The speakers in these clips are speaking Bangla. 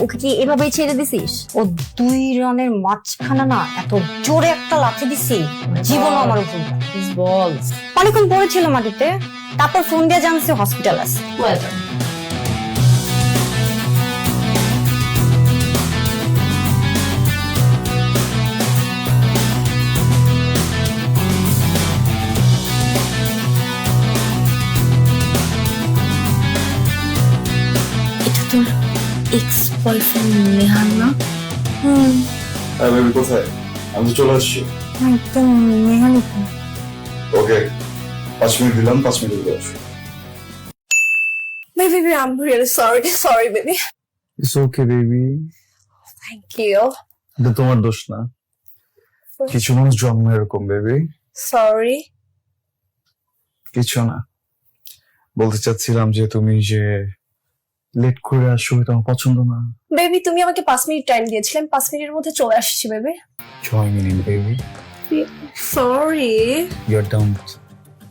ওকে কি এভাবেই ছেড়ে দিছিস? ও 2 রানের মাঝখানে না এত জোরে একটা লাথি দিছি, জীবনও আমার উপর বল। অনেকক্ষণ পড়েছিল মাটিতে, তারপর ফোন দিয়ে জানছি হসপিটাল আছে। এটা তোর এক্স বয়ফ্রেন্ড নেহাল না? হ্যাঁ বেবি, কোথায়? আমি তো চলে আসছি। একদম নেহাল। ওকে, 5 মিনিট দিলাম, 5 মিনিট দিয়ে আসো। Baby, I'm really sorry, baby. It's okay baby, Thank you. এটা তোমার দোষ না। কিছু মানুষ জন্ম এরকম বেবি। Sorry. কিছু না, বলতে চাচ্ছিলাম যে তুমি যে লেট করে আসো এটা আমার পছন্দ না। বেবি, তুমি আমাকে 5 মিনিট টাইম দিয়েছিলে, 5 মিনিটের মধ্যে চলে আসছি baby. 6 minute baby. Sorry. You are down.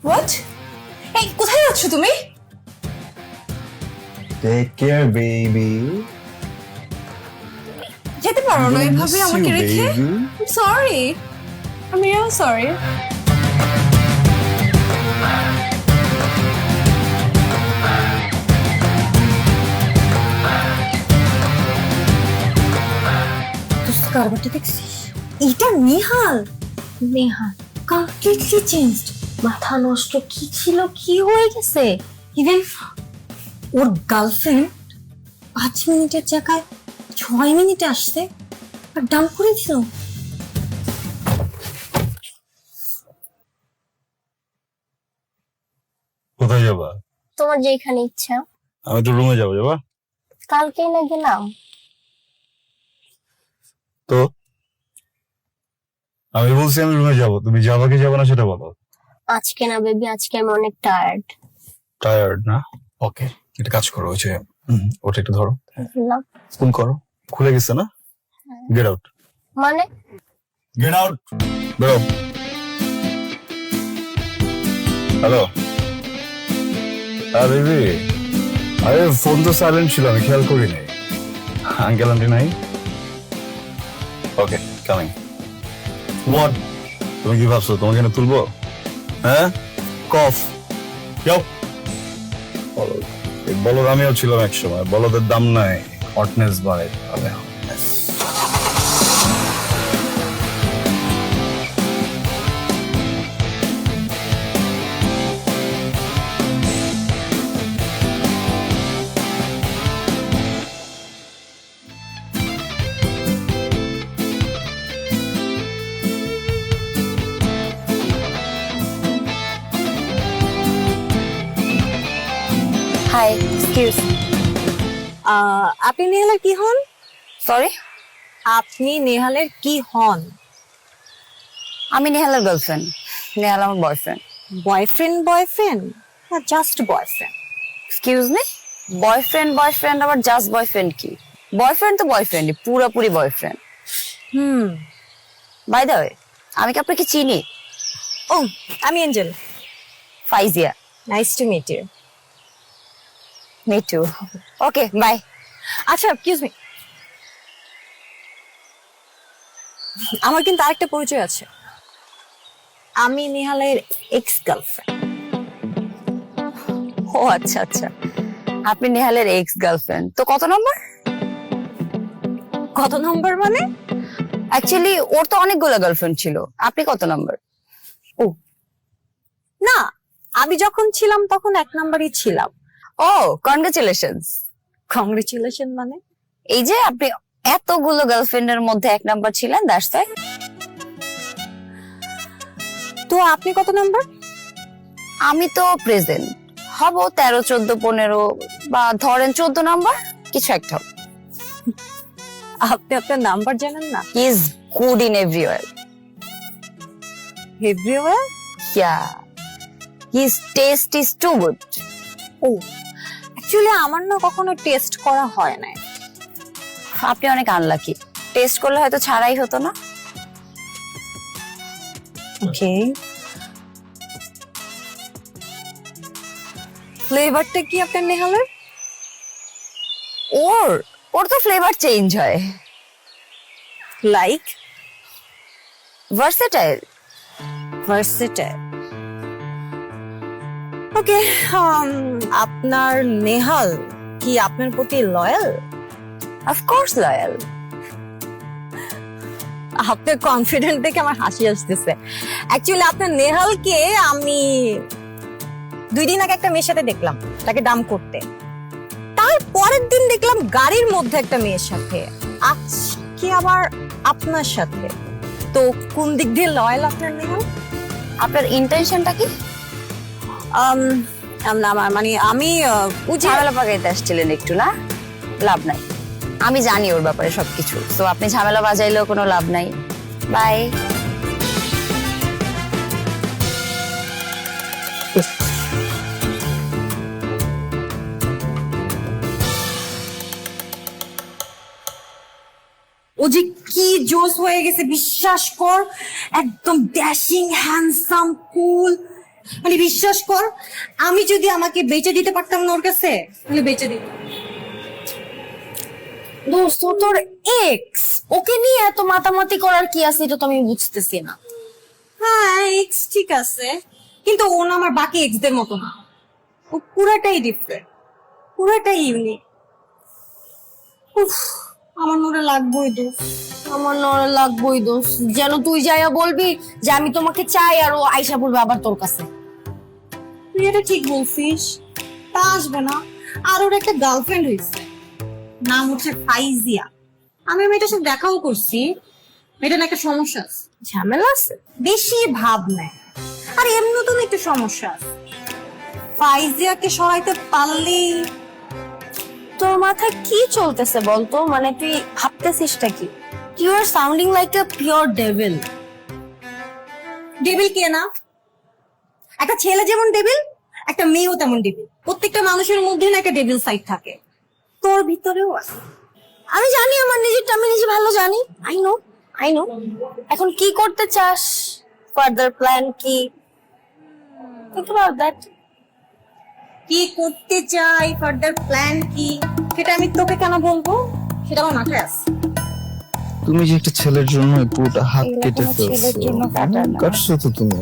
What? এই কোথায় যাচ্ছ তুমি? Take care baby. যেতে পারো না এভাবে আমাকে রেখে। I'm sorry. I'm real sorry. কারবারটা দেখছিস? এটা নেহাল। Nehal completely changed. মাথা নষ্ট, কি ছিল, কি হয়ে গেছে? ইভেন ওর গার্লফ্রেন্ড 5 মিনিটের জায়গায় 6 মিনিটে আসছে আর ডাম্প করে দিল। কোথায় যাবা? তোমার যেখানে ইচ্ছা। আমি তো রুমে যাবো। যাবা? কালকেই না গেলাম। তো আমি বলছি আমি রুমে যাবো, তুমি যাবা কি যাবা না সেটা বলো। আজকে না বেবি, আজকে আমি অনেক টায়ার্ড। টায়ার্ড না? ওকে, একটা কাজ করো, ওই যে ওটা একটু ধরো, ফোন করো। খুলে গেছে না? Get out. মানে গেট আউট, বেরো। হ্যালো, হ্যাঁ বেবি। আরে ফোন তো সাইলেন্ট ছিল, আমি খেয়াল করি নাই। আঙ্কেল আন্টি নাই? ওকে, কামিং। হোয়াট? তুমি কি ভাবছো তোমাকে এনে তুলবো? হ্যাঁ, কফ। যাও। বলদ আমিও ছিলাম এক সময়, বলদের দাম নাই, হটনেস বাড়ে। Hi, excuse. আপনি নেহালের কি হন? সরি, আপনি নেহালের কি হন? আমি নেহালের গার্লফ্রেন্ড, নেহাল আমার বয়ফ্রেন্ড। বয়ফ্রেন্ড না just boyfriend? Excuse me, boyfriend আবার জাস্ট বয়ফ্রেন্ড কি? বয়ফ্রেন্ড তো বয়ফ্রেন্ডই, পুরোপুরি বয়ফ্রেন্ড। বাই দ্য ওয়ে, আমি কি আপনাকে চিনি? ও, আমি Angel. Faizia. Nice to meet you. Me too. Okay, bye. আচ্ছা, এক্সকিউজ মি, আমার কিন্তু আরেকটা পরিচয় আছে। আমি নেহালের এক্স গার্লফ্রেন্ড। ও আচ্ছা আচ্ছা, আপনি নেহালের এক্স গার্লফ্রেন্ড। তো কত নম্বর? কত নম্বর মানে? অ্যাকচুয়ালি ওর তো অনেকগুলো গার্লফ্রেন্ড ছিল, আপনি কত নম্বর? না, আমি যখন ছিলাম তখন 1 নাম্বারই ছিলাম। ও, কনগ্রাচুলেশনস। কংগ্রেচুলেশন মানে? এই যে আপনি এতগুলো গার্লফ্রেন্ডের মধ্যে 1 নাম্বার ছিলেন, দ্যাটস তাই। তো আপনি কত নাম্বার? আমি তো প্রেজেন্ট হব 13, 14, 15 বা ধরেন 14 নাম্বার, কিছু একটা হবে। আপনি আপনার নাম্বার জানেন না? He is good in everywhere. Everywhere? Yeah, his taste is too good. ও, অ্যাকচুয়ালি আমার না কখনো টেস্ট করা হয় না। আপনি অনেক আনলাকি, টেস্ট করলে হয়তো ছাড়াই হতো না। ওকে, ফ্লেভারটা কি আপনার নেহালের? ওর ওর তো ফ্লেভার চেঞ্জ হয়। Like versatile. ভার্সেটাইল। ওকে, আপনার নেহাল কি আপনার প্রতি লয়াল? Of course loyal. আপনার কনফিডেন্ট দেখে আমার হাসি আসতেছে। অ্যাকচুয়ালি আপনার নেহালকে আমি 2 দিন আগে একটা মেয়ের সাথে দেখলাম, তাকে ডাম করতে। তার পরের দিন দেখলাম গাড়ির মধ্যে একটা মেয়ের সাথে, আজকে আবার আপনার সাথে। তো কোন দিক দিয়ে লয়াল আপনার নেহাল? আপনার ইন্টেনশনটা কি? মানে আমি ঝামেলা পাকাইতে আসছিলেন একটু, না? লাভ নাই, আমি জানি ওর ব্যাপারে সবকিছু। তো আপনি ঝামেলা বাজাইলেও কোনো লাভ নাই। বাই। ও যে কি জোস হয়ে গেছে বিশ্বাস কর, একদম ড্যাশিং হ্যান্ডসাম কুল। মানে বিশ্বাস কর, আমি যদি আমাকে বেচে দিতে পারতাম না ওর কাছে, তাহলে বেচে দিতাম। দোস্ত, তোর এক্স, ওকে নিয়ে এত মাতামাতি করার কি আছে এটা তো আমি বুঝতেছি না। হ্যাঁ, এক্স ঠিক আছে, কিন্তু ও না আমার বাকি এক্সদের মতো না। ও পুরাটাই ডিফারেন্ট, পুরাটাই ইউনিক। উফ, আমার নোরে লাগবোই দোস্ত। আমার নড়ে লাগবোই দোস্ত, যেন তুই যাইয়া বলবি যে আমি তোমাকে চাই, আর ও আইসা বলবে আবার তোর কাছে। তুই এটা ঠিক বলছিস, তা আসবে না। আর ওর একটা গার্লফ্রেন্ড হয়েছে, নাম হচ্ছে ফাইজিয়া। আমি মেয়েটার সাথে দেখাও করছি, মেয়েটার না একটা সমস্যা আছে। ঝামেলা আছে? বেশি ভাব নেয়, আর এমনি তো একটু সমস্যা আছে। ফাইজিয়াকে সরাইতে পারলেই। তোর মাথায় কি চলতেছে বলতো? মানে তুই ভাবতেছিসটা কি? You are sounding like a pure devil. Devil কে না? একটা ছেলে যেমন ডেভিল, একটা মেয়েও তেমন ডেভিল। প্রত্যেকটা মানুষের মধ্যে না একটা ডেভিল সাইড থাকে, তোর ভিতরেও আছে। আমি জানি, আমার নিজেরটা আমি নিজে ভালো জানি। I know, I know. এখন কি করতে চাস? ফার্দার প্ল্যান কি? Think about that. কি করতে চাই, ফার্দার প্ল্যান কি, সেটা আমি তোকে কেন বলবো? সেটা আমার মাথায় আছে। তুমি যে একটা ছেলের জন্য পুরোটা হাত এগুলা কেটে কোনো ছেলের জন্য কাটা না। কাটছো তো তুমি।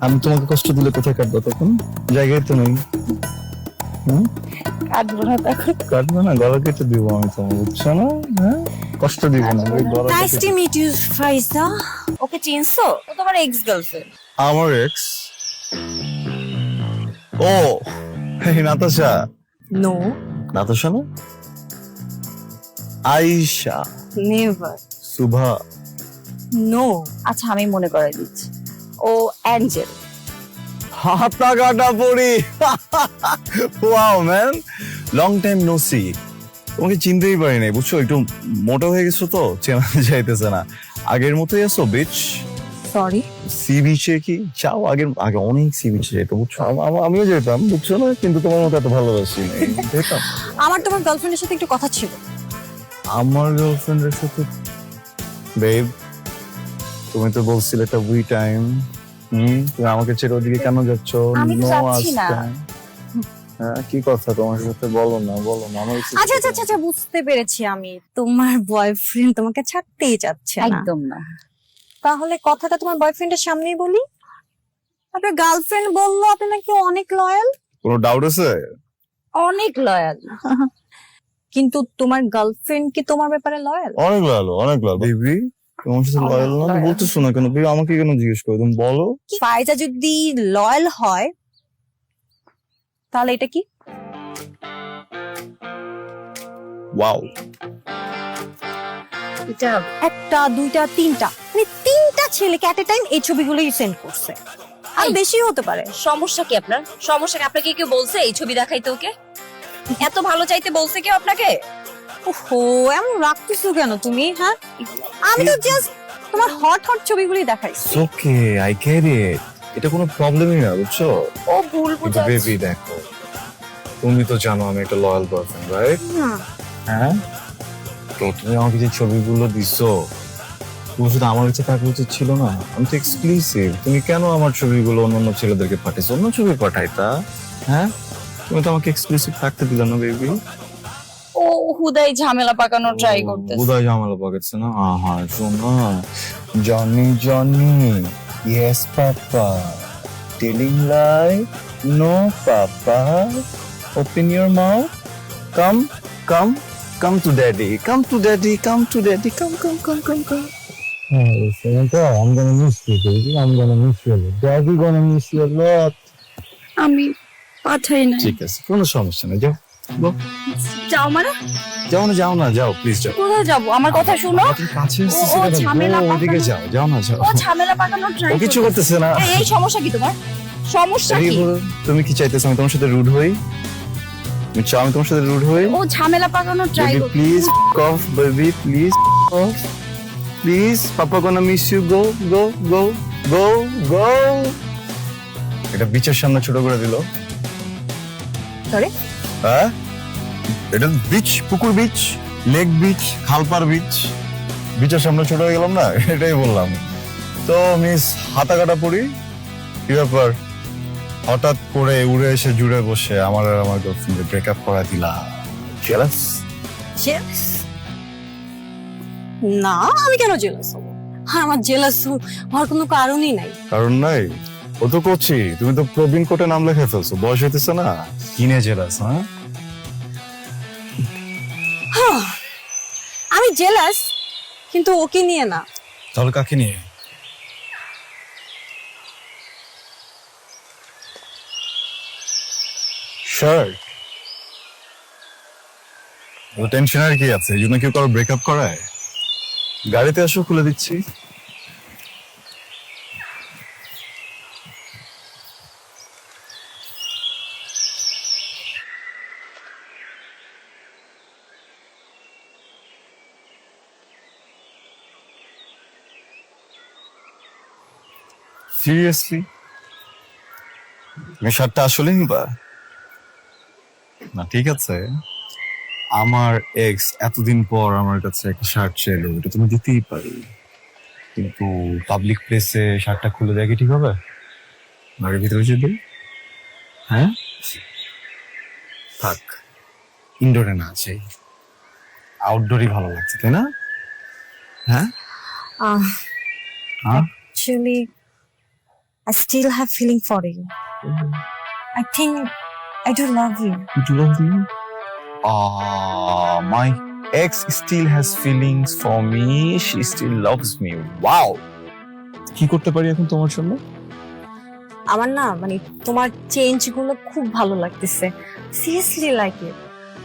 আমি তোমাকে কষ্ট দিলে কোথায় কাটবো তখন? জায়গায় তো নেই। কাটবো না তখন। কাটবো না, গলা কেটে দিব আমি তোমার, বুঝছো না? হ্যাঁ, কষ্ট দিব না, ওই গলা নাইস টু মিট ইউ ফাইজা। ওকে চিনছো? ও তোমার এক্স গার্লফ্রেন্ড। আমার এক্স? ও, এই নাতাশা। নো, নাতাশা না, আয়েশা, নেভার, সুভা। নো। আচ্ছা, আমি মনে করে দিচ্ছি, ও অ্যাঞ্জেল। হাতা কাটা পড়ি। Wow man, long time no see. তোমাকে চিনতেই পারি নাই, বুঝছো? একটু মোটা হয়ে গেছো তো, চেনা যাইতেছে না। আগের মতোই আছো বিচ। সরি। সি বিচে কি যাও? আগে অনেক সি বিচে যেত, বুঝছো? আমিও যেতাম, বুঝছো না? কিন্তু তোমার মতো এত ভালোবাসি নাই। যেতাম। আমার তোমার গার্লফ্রেন্ডের সাথে একটু কথা ছিল। আমার গার্লফ্রেন্ডের সাথে? বেব, তুমি তো বলছিলে একটা উই টাইম। তুমি আমাকে ছেড়ে ওদিকে কেন যাচ্ছ? আমি তো No যাচ্ছি না। আজকে। হ্যাঁ, কি কথা তোমার সাথে? বলো না, বলো না। আমার আচ্ছা আচ্ছা আচ্ছা, বুঝতে পেরেছি আমি, তোমার বয়ফ্রেন্ড তোমাকে ছাড়তেই চাচ্ছে না। একদম না। তাহলে কথাটা তোমার বয়ফ্রেন্ডের সামনেই বলি। আপনার গার্লফ্রেন্ড বললো আপনি নাকি অনেক লয়াল। কোনো ডাউট আছে? অনেক লয়াল। কিন্তু তোমার গার্লফ্রেন্ড কি তোমার ব্যাপারে লয়াল? অনেক ভালো, অনেক ভালো। বেবি, তোমার সাথে অনেক লয়াল না loyal। বলতেছো না কেন? বেবি, আমাকে কেন জিজ্ঞেস করো? তুমি বলো। ফাইজা যদি লয়াল হয় তাহলে এটা কি? ওয়াও, এটা একটা, দুইটা, তিনটা, মানে 3টা ছেলেকে এট এ টাইম এই ছবিগুলোই সেন্ড করছে। আর এই। বেশি হতে পারে। সমস্যা কি আপনার? সমস্যা কি? আপনাকে কেউ বলছে এই ছবি দেখাইতে? ওকে এত ভালো চাইতে বলছে কেউ আপনাকে? ওহো, এমন রাখতেছো কেন তুমি? হ্যাঁ, আমি তো জাস্ট তোমার হট হট ছবিগুলোই দেখাইছি। ওকে, আই গেট ইট। এটা কোনো প্রবলেমই না, বুঝছো? ও ভুল কিন্তু বুঝাচ্ছে। বেবি দেখো, তুমি তো জানো আমি একটা লয়াল পারসন, রাইট? হ্যাঁ, তো তুমি আমাকে যে ছবিগুলো দিছো, তুমি শুধু আমার কাছে থাকা উচিত ছিল না? আমি তো এক্সক্লুসিভ। তুমি কেন আমার ছবিগুলো অন্যান্য ছেলেদেরকে পাঠাইছো? অন্য ছবি পাঠাইতা। হ্যাঁ, তুমি তো আমাকে এক্সক্লুসিভ থাকতে দিলে না বেবি। ও হুদাই ঝামেলা পাকানো ট্রাই করতেছে। উদয় ঝামেলা পাকাচ্ছে না? আহা শোনা, Johnny Johnny, yes papa, telling lie, no papa, open your mouth, come come come to daddy, come to daddy, come to daddy, come come come come come. I'm gonna miss you, baby. I'm gonna miss you a lot. Daddy gonna miss you a lot. আমি পাঠাই না। ঠিক আছে, কোনো সমস্যা নেই, যাও যাও মানে? যাও না যাও, প্লিজ যাও। কোথায় যাবো? আমার কথা শুনো। তোমার কাছে ও ঝামেলা ওদিকে যাও, যাও না যাও। ও ঝামেলা পাকানো ট্রাই ও কিছু করতেছে না। এই সমস্যা কি তোমার? সমস্যা কি? তুমি কি চাইতেছো আমি তোমার সাথে রুড হই? তুমি চাও আমি তোমার সাথে রুড হই? ও ঝামেলা পাকানো ট্রাই বেবি করছে। Please off, baby please off, please, papa gonna miss you, go go go go go. এটা বিচের সামনে ছোট করে দিল। সরি, হ্যাঁ, এটা বিচ, পুকুর বিচ, লেক বিচ, খালপার বিচ, বিচের সামনে ছোট হয়ে গেলাম না, এটাই বললাম। তো মিস হাতা কাটা পড়ি, কি ব্যাপার? হঠাৎ করে উড়ে এসে জুড়ে বসে আমার আর আমার গার্লফ্রেন্ডের ব্রেকআপ করা দিলা, জেলাস? না আমি কেন জেলাস হবো? আমার জেলাস হওয়ার কোনো কারণই নাই। কারণ নাই? ও তো করছি, তুমি তো প্রবীণ কোটে নাম লেখা ফেলছো, বয়স হইতেছে না, কিনে জেলাস? হ্যাঁ, আমি জেলাস, কিন্তু ওকে নিয়ে না। তাহলে কাকে নিয়ে? শার্ট, টেনশন আর কি আছে? এই জন্য কেউ কারো ব্রেকআপ করায়? গাড়িতে আসো, খুলে দিচ্ছি। সিরিয়াসলি তুমি শার্টটা আসলে নিবা না? ঠিক আছে, আমার এক্স এতদিন পর আমার কাছে একটা শার্ট চাইলো, এটা তুমি দিতেই পারি, কিন্তু পাবলিক প্লেসে শার্টটা খুলে দেয় কি ঠিক হবে? বাড়ির ভিতরে যদি, হ্যাঁ থাক, ইনডোরে না আছে, আউটডোরই ভালো লাগছে, তাই না? হ্যাঁ হ্যাঁ, Actually, I still have feeling for you. I think I do love you. you love me? My ex still has feelings for me. She still loves me. Wow! কি করতে পারি এখন তোমার জন্য? আমার না মানে তোমার চেঞ্জ গুলো খুব ভালো লাগতেছে, সিরিয়াসলি লাইক ইট।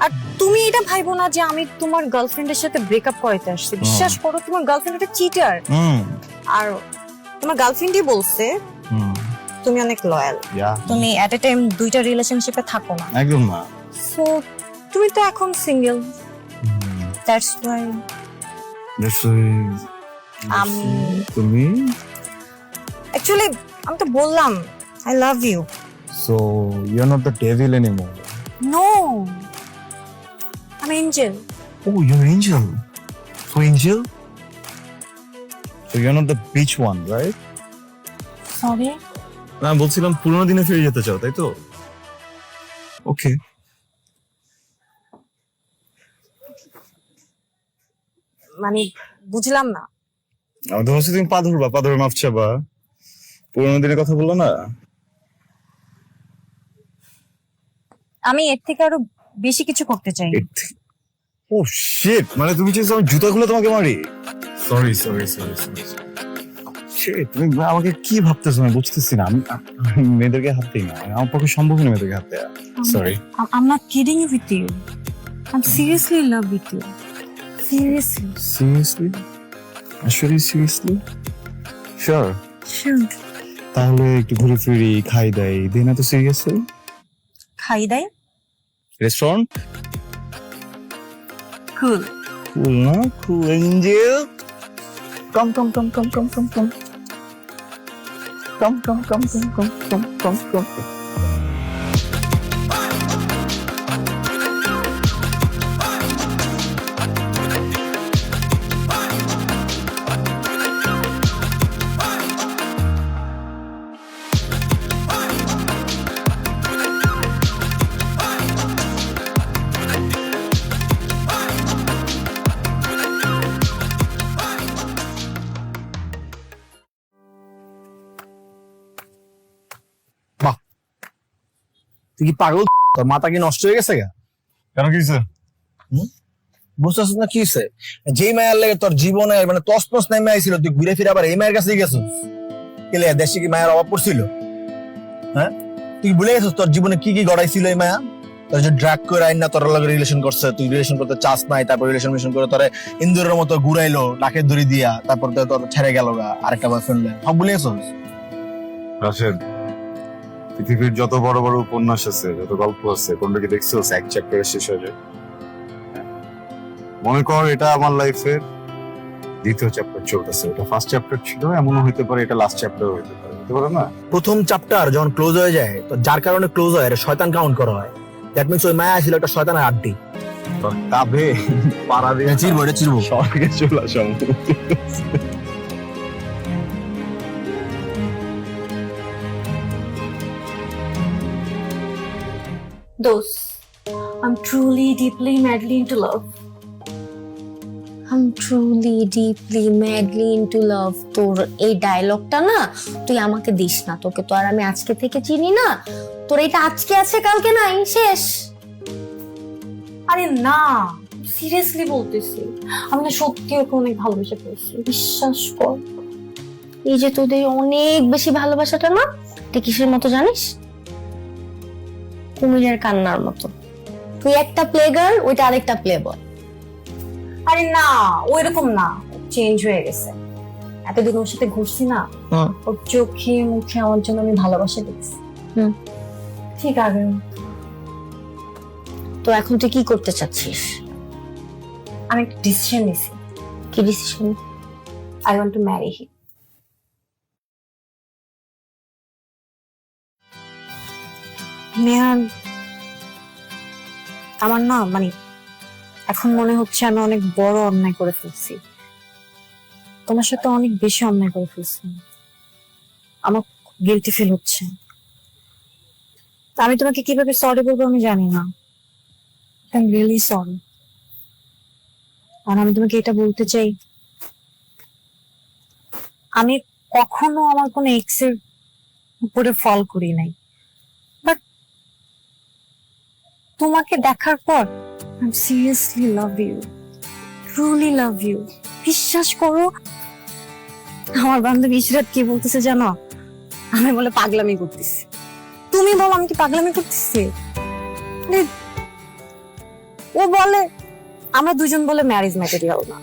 আর তুমি এটা ভাইবো না যে আমি তোমার গার্লফ্রেন্ডের সাথে ব্রেকআপ করাতে আসছি। বিশ্বাস করো, তোমার গার্লফ্রেন্ড একটা চিটার। আর তোমার গার্লফ্রেন্ডই বলছে তুমি অনেক লয়াল, তুমি এট এ টাইম দুইটা রিলেশনশিপে থাকো না। একদম না। সো তুমি তো এখন সিঙ্গেল, দ্যাটস ওয়াই আমি তুমি অ্যাকচুয়ালি আমি তো বললাম I love you. So you're not the devil anymore. No, আমি Angel. Oh, you're angel. So angel? So you're not the beach one, right? Sorry, না বলছিলাম পুরোনো দিনে ফিরে যেতে চাও, তাই তো? ওকে, মানে বুঝলাম না। আমি তো ভাবছি তুমি পা ধরবা, পা ধরে মাপ চাবা, পুরোনো দিনের কথা বললো না। আমি এর থেকে আরো বেশি কিছু করতে চাই। ও শিট, মানে তুমি চাইছো আমি জুতাগুলো তোমাকে মারি? Sorry sorry sorry sorry shit, তুমি আমাকে কি ভাবতেছো আমি বুঝতেছি না। আমি মেয়েদেরকে হাত দিই না, আমার পক্ষে সম্ভব না মেয়েদেরকে হাত দেওয়া। Sorry, I'm not kidding with you. I'm seriously in love with you. Seriously. Seriously? আসলে সিরিয়াসলি? শিওর? Sure. তাহলে একটু ঘুরে ফিরি, খাই দাই, দেই না তো সিরিয়াসলি? খাই দেয়? রেস্টুরেন্ট? Cool. কুল না? কুল এঞ্জেল, কাম come come come come come come come come come come come come come কাম। তুই কি পাগল? তোর মাথা কি নষ্ট হয়ে গেছে গা? কেন কি হয়েছে? বুঝতেছ না কি হয়েছে? যেই মায়ের লাগে তোর জীবনে মানে তসনস নেমে আইছিল, তুই ঘুরে ফিরে আবার এই মায়ের কাছে গেছিস। কেলে দেশে কি মায়ের অভাব পড়ছিল? হ্যাঁ, তুই ভুলে গেছিস তোর জীবনে কি কি গড়াইছিল এই মায়া? তোর যে ড্রাগ করে আইন না তোর লগে রিলেশন করছে, তুই রিলেশন করতে চাস নাই, তারপর রিলেশন করে তোরে ইন্দুরের মতো ঘুরাইলো নাকে দড়ি দিয়া, তারপর তোর ছেড়ে গেল গা আরেকটা বয়ফ্রেন্ড। সব ভুলে গেছিস? রাশেদ, পৃথিবীর যত বড় বড় উপন্যাস আছে, যত গল্প আছে, কোনটা কি দেখছো এক চ্যাপ্টারে শেষ হয়ে যায়? হ্যাঁ? মনে কর এটা আমার লাইফের দ্বিতীয় চ্যাপ্টার চলতেছে, এটা ফার্স্ট চ্যাপ্টার ছিল, এমনও হইতে পারে এটা লাস্ট চ্যাপ্টার হইতে পারে না? প্রথম চ্যাপ্টার যখন ক্লোজ হয়ে যায়, তো যার কারণে ক্লোজ হয় এটা শয়তান কাউন্ট করা হয়। দ্যাট মিন্স ওই মায়া ছিল একটা শয়তানের আড্ডি। তোর কাঁধে পাড়া দিয়ে চিরবো, এটা চিরবো। স্বর্গে চলে আসা Those. I'm truly, deeply, madly into love. I'm truly, deeply, madly into love. তোর এই ডায়লগটা না তুই আমাকে দিস না, তোকে তো আর আমি আজকে থেকে চিনি না। তোর এটা আজকে আছে কালকে নাই, শেষ। আরে না, সিরিয়াসলি বলতেছি, আমি না সত্যি ওকে অনেক ভালোবেসে ফেলছি, বিশ্বাস কর। এই যে তোদের অনেক বেশি ভালোবাসাটা না, এটা কিসের মতো জানিস? কুমিরের কান্নার মতো। তুই একটা প্লে গার্ল, ওইটা আরেকটা প্লে বয়। আরে না, ওই রকম না, চেঞ্জ হয়ে গেছে। এতদিন ওর সাথে ঘুরছি না, ওর চোখে মুখে আমার জন্য আমি ভালোবাসা দেখছি। ঠিক আছে, তো এখন তুই কি করতে চাচ্ছিস? আমি একটা ডিসিশন নিছি। কি decision? I want to marry হিম। নেহান, আমার না মানে এখন মনে হচ্ছে আমি অনেক বড় অন্যায় করে ফেলছি, তোমার সাথে অনেক বেশি অন্যায় করে ফেলছি। আমার গিল্টি ফিল হচ্ছে। আমি তোমাকে কিভাবে সরি বলবো আমি জানি না। I am really sorry. আর আমি তোমাকে এটা বলতে চাই, আমি কখনো আমার কোনো এক্স এর উপরে ফল করি নাই, বাট তোমাকে দেখার পর I seriously love you, truly love you. বিশ্বাস করো, আমার বান্ধবী ইশরাত কি বলতেছে জানো? আমি বলে পাগলামি করতেছি। তুমি বলো আমি কি পাগলামি করতেছি? মানে ও বলে আমরা দুজন বলে ম্যারেজ ম্যাটেরিয়াল না,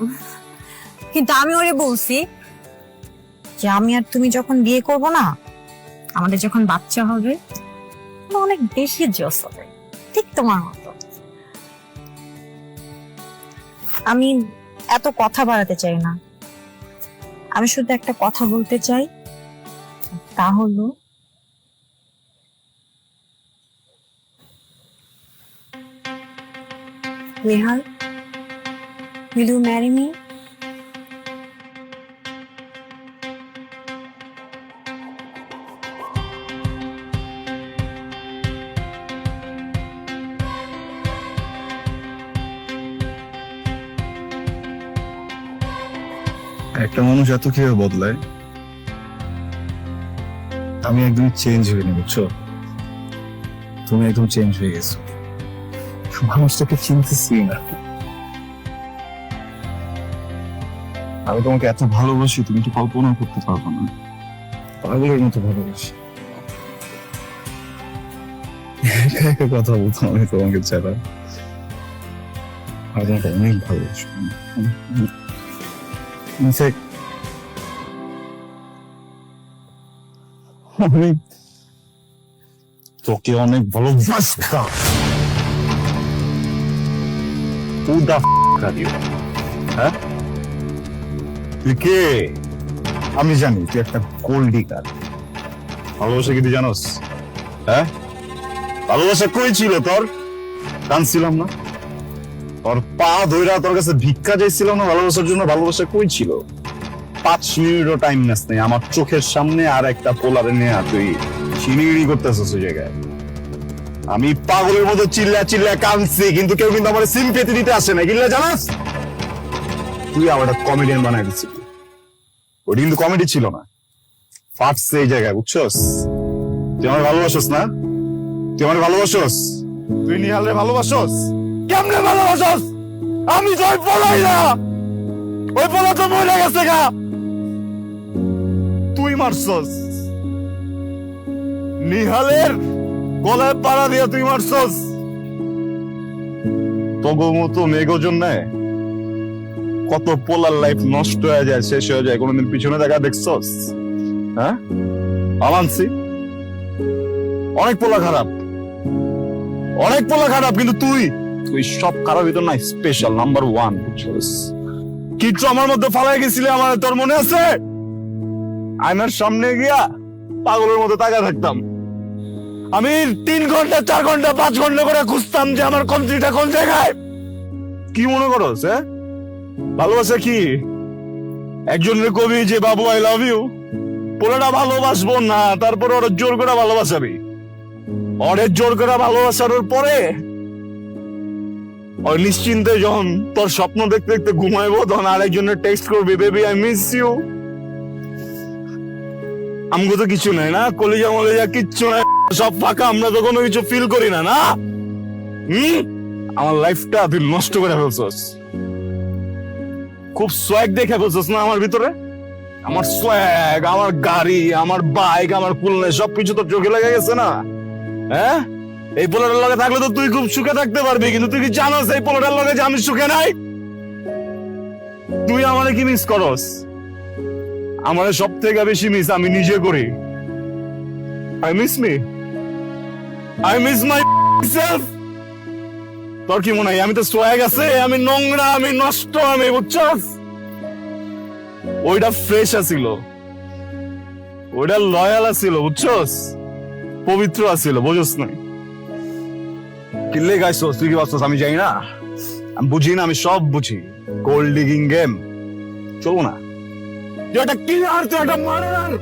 কিন্তু আমি ওরে বলছি যে আমি আর তুমি যখন বিয়ে করব না, আমাদের যখন বাচ্চা হবে অনেক বেশি জোশ হবে, ঠিক তোমার মতো। আমি এত কথা বাড়াতে চাই না, আমি শুধু একটা কথা বলতে চাই, তা হলো Nehal, will you marry me? একটা মানুষ এত কিভাবে বদলায়? আমি একদম চেঞ্জ হইনি, বুঝছো? তুমি একদম চেঞ্জ হয়ে গেছো। মানুষটাকে চিনতেছি না। আমি তোমাকে এত ভালোবাসি, তুমি তো কল্পনা করতে পারবো না। পাগলের মতো ভালোবাসি। একা একা কথা বলতাম আমি তোমাকে ছাড়া। আর তোমাকে অনেক ভালোবাসি। ইনফ্যাক্ট আমি তোকে অনেক ভালোবাসতাম। Who the are you? হ্যাঁ? তুই কে? আমি জানি তুই একটা গোল্ড ডিগার। ভালোবাসা কি তুই জানোস? হ্যাঁ, ভালোবাসা কই ছিল তোর? কাঁদছিলাম না? তোর পা ধইরা তোর কাছে ভিক্ষা চাইছিলাম না ভালোবাসার জন্য? ভালোবাসা কই ছিল? 5 মিনিটও টাইম নেস নাই আমার চোখের সামনে আর একটা পোলারে নিয়ে তুই চিনিড়ি করতেছিস ওই জায়গায়। আমি পাগলের মতো চিল্লা চিল্লা কাঁদছি, কিন্তু কেউ কিন্তু আমার সিম্পেথি দিতে আসে না। কিল্লা জানাস, তুই আবার একটা কমেডিয়ান বানাই দিচ্ছিস। ওটা কিন্তু কমেডি ছিল না, ফাটছে এই জায়গায়, বুঝছস? তুই আমার ভালোবাসিস না? তুই আমার ভালোবাসোস? তুই নিহালরে ভালোবাসোস? কেমনে ভালোবাসোস? আমি তো ওই পলাই না, ওই পলা তো মরে গেছে গা। তুই মারছস নিহালের গলায় পাড়া দিয়া, তুই মারছস। তগো মতো মেঘো জন্য কত পোলার লাইফ নষ্ট হয়ে যায়, শেষ হয়ে যায়, কোনোদিন পিছনে দেখা দেখছস? হ্যাঁ, আমানছি অনেক পোলা খারাপ, অনেক পোলা খারাপ, কিন্তু তুই তুই সব খারাপ ভিতর না স্পেশাল নাম্বার 1, বুঝছস? কিচ্ছু আমার মধ্যে ফালাই গেছিলে, আমার তোর মনে আছে? আয়নার সামনে গিয়া পাগলের মতো তাকায় থাকতাম। আমি 3 ঘন্টা 4 ঘন্টা 5 ঘন্টা করে খুঁজতাম যে আমার কন্ট্রিটা কোন জায়গায়। কি মনে করস? হ্যাঁ, ভালোবাসা কি? একজনের কবি যে বাবু আই লাভ ইউ, পোলাটা ভালোবাসবো না, তারপর ওরা জোর করে ভালোবাসাবি। ওরে জোর করে ভালোবাসানোর পরে ওই নিশ্চিন্তে যখন তোর স্বপ্ন দেখতে দেখতে ঘুমাইবো, তখন আরেকজনের টেক্সট করবি, বেবি আই মিস ইউ। আমগো তো কিছু নাই না, কলিজা মলিজা কিচ্ছু নাই, সব ফাঁকা, আমরা তো কোনো কিছু ফিল করি না। না, আমার লাইফটা তুই নষ্ট করে ফেলছস। খুব সোয়াগ দেখে ফেলছস না আমার ভিতরে। আমার সোয়াগ, আমার গাড়ি, আমার বাইক, আমার কুলনে সবকিছু তো চোখে লেগে গেছে না। হ্যাঁ, এই পোলাটার লগে থাকলে তো তুই খুব সুখে থাকতে পারবি, কিন্তু তুই কি জানোস এই পোলাটার লগে যে আমি সুখে নাই? তুই আমারে কি মিস করস? আমারে সব থেকে বেশি মিস আমি নিজে করি। I miss me, I miss my self. তোর কি মনে হয় আমি তো সোয়াগ আছে, আমি নোংরা, আমি নষ্ট, আমি, বুঝছস? ওইটা ফ্রেশ আছিল, ওইটা লয়াল আছিল, বুঝছস? পবিত্র আছিল, বুঝছস না? কিল্লে গাইছস, তুই কি ভাবছস আমি যাই না? আমি বুঝি না, আমি সব বুঝি। গোল্ড ডিগিং গেম চলবো না। তুই একটা কিলার, তুই একটা মারার।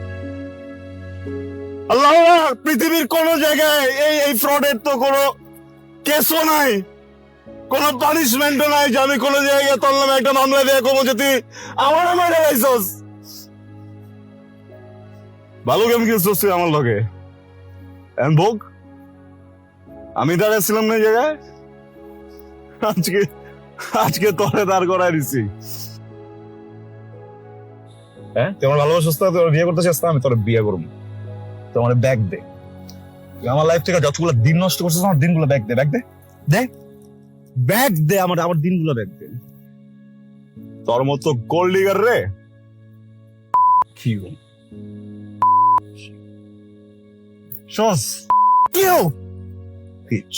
আল্লাহ, পৃথিবীর কোন জায়গায় এই ফ্রডের তো কোনো কেসও নাই, কোন পানিশমেন্টও নাই যে আমি কোন জায়গায় তোর নামে একটা মামলা দিয়ে কমো যে তুই আমার মাইরে গাইছস। ভালো গেম খেলছস তুই আমার লগে। ভোগ আমি দাঁড়াচ্ছিলাম না এই জায়গায়, আজকে আজকে তোরে দাঁড় করাই দিছি। হ্যাঁ, তুই আমার ভালোবাসিস না, তোর বিয়ে করতে চাস না, আমি তোর বিয়ে করবো। তোমার ব্যাগ দে, তুই আমার লাইফ থেকে যতগুলো দিন নষ্ট করছিস, আমার দিনগুলো ব্যাগ দে, ব্যাগ দে, দে ব্যাগ দে, আমার আমার দিনগুলো ব্যাগ দে। তোর মতো গোল্ড ডিগার রে কি সস কেউ পিচ